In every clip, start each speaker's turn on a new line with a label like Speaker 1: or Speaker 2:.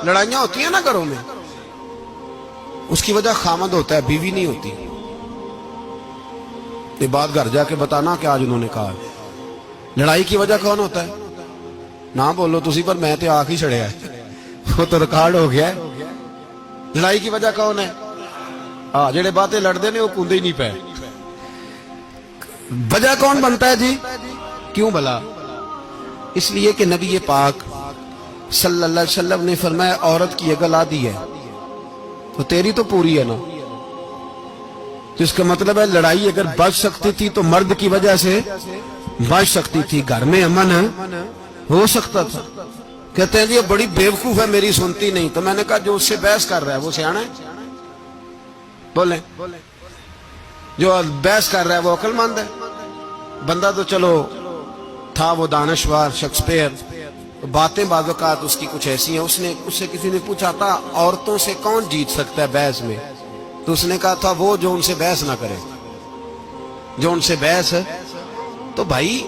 Speaker 1: لڑائیاں ہوتی ہیں نا گھروں میں، اس کی وجہ خامد ہوتا ہے، بیوی نہیں ہوتی. یہ بات گھر جا کے بتانا کہ آج انہوں نے کہا. لڑائی کی وجہ کون ہوتا ہے؟ نہ بولو تسی، پر میں تے آ ہی چھڑیا ہے، وہ تو ریکارڈ ہو گیا ہے. لڑائی کی وجہ کون ہے؟ جڑے باتیں لڑتے ہیں وہ کندے ہی نہیں پے. وجہ کون بنتا ہے جی؟ کیوں بھلا؟ اس لیے کہ نبی پاک صلی اللہ علیہ وسلم نے فرمایا عورت کی اگر آدھی ہے تو تیری تو پوری ہے نا. تو اس کا مطلب ہے لڑائی اگر بچ سکتی تھی تو مرد کی وجہ سے بچ سکتی تھی، گھر میں امن ہو سکتا تھا. کہتے ہیں جی یہ بڑی بیوقوف ہے، میری سنتی نہیں. تو میں نے کہا جو اس سے بحث کر رہا ہے وہ سیانا ہے؟ بولیں. جو بحث کر رہا ہے وہ عقل مند ہے؟ بندہ تو چلو تھا وہ دانشور شیکسپیئر، باتیں بعض اوقات اس کی کچھ ایسی ہیں. اس سے کسی نے پوچھا تھا عورتوں سے کون جیت سکتا ہے بحث میں، تو اس نے کہا تھا وہ جو ان سے بحث نہ کرے، جو ان سے بحث. تو بھائی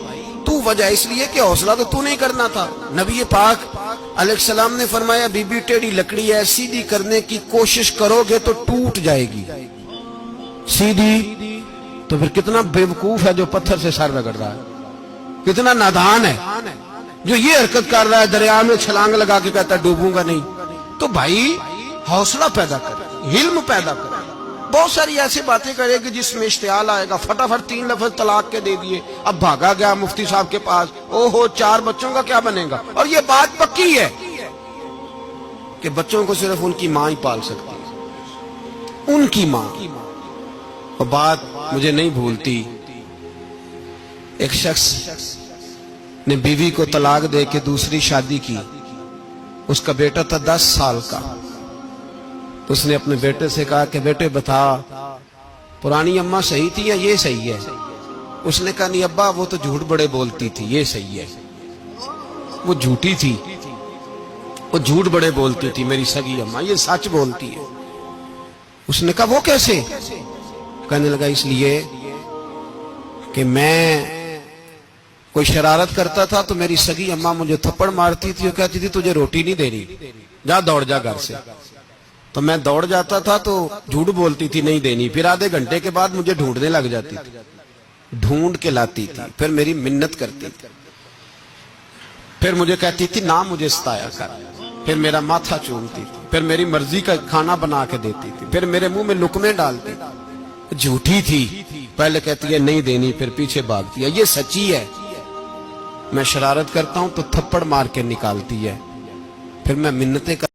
Speaker 1: تو وجہ اس لیے کہ حوصلہ تو نہیں کرنا تھا. نبی پاک علیہ السلام نے فرمایا بی بی ٹیڑھی لکڑی ہے، سیدھی کرنے کی کوشش کرو گے تو ٹوٹ جائے گی. سیدھی تو پھر کتنا بیوقوف ہے جو پتھر سے سر رگڑ رہا ہے، کتنا نادان ہے جو یہ حرکت کر رہا ہے، دریا میں چھلانگ لگا کے کہتا ہے ڈوبوں گا نہیں. تو بھائی حوصلہ پیدا کرے، علم پیدا کرے. بہت ساری ایسی باتیں کرے کہ جس میں اشتعال آئے گا، فٹافٹ 3 لفظ طلاق کے دے دیے، اب بھاگا گیا مفتی صاحب کے پاس، او ہو 4 بچوں کا کیا بنے گا. اور یہ بات پکی ہے کہ بچوں کو صرف ان کی ماں ہی پال سکتی ہے، ان کی ماں. اور بات مجھے نہیں بھولتی، ایک شخص نے بیوی کو طلاق دے کے دوسری شادی کی. اس کا بیٹا تھا 10 سال کا. اس نے اپنے بیٹے سے کہا کہ بیٹے بتا پرانی اماں صحیح تھی یا یہ صحیح ہے؟ اس نے کہا نہیں ابا وہ تو جھوٹ بڑے بولتی تھی، یہ صحیح ہے. وہ جھوٹی تھی، وہ جھوٹ بڑے بولتی تھی میری سگی اماں، یہ سچ بولتی ہے. اس نے کہا وہ کیسے؟ کہنے لگا اس لیے کہ میں کوئی شرارت کرتا تھا تو میری سگی اماں مجھے تھپڑ مارتی تھی اور کہتی تھی تجھے روٹی نہیں دینی، جا دوڑ جا گھر سے. تو میں دوڑ جاتا تھا تو جھوٹ بولتی تھی نہیں دینی، پھر آدھے گھنٹے کے بعد مجھے ڈھونڈنے لگ جاتی تھی، ڈھونڈ کے لاتی تھی، پھر میری منت کرتی تھی، پھر مجھے کہتی تھی نہ مجھے ستایا کر، پھر میرا ماتھا چومتی تھی، پھر میری مرضی کا کھانا بنا کے دیتی تھی، پھر میرے منہ میں لقمے ڈالتی تھی. جھوٹی تھی، پہلے کہتی ہے نہیں دینی پھر پیچھے بھاگتی ہے. یہ سچی ہے، میں شرارت کرتا ہوں تو تھپڑ مار کے نکالتی ہے، پھر میں منتیں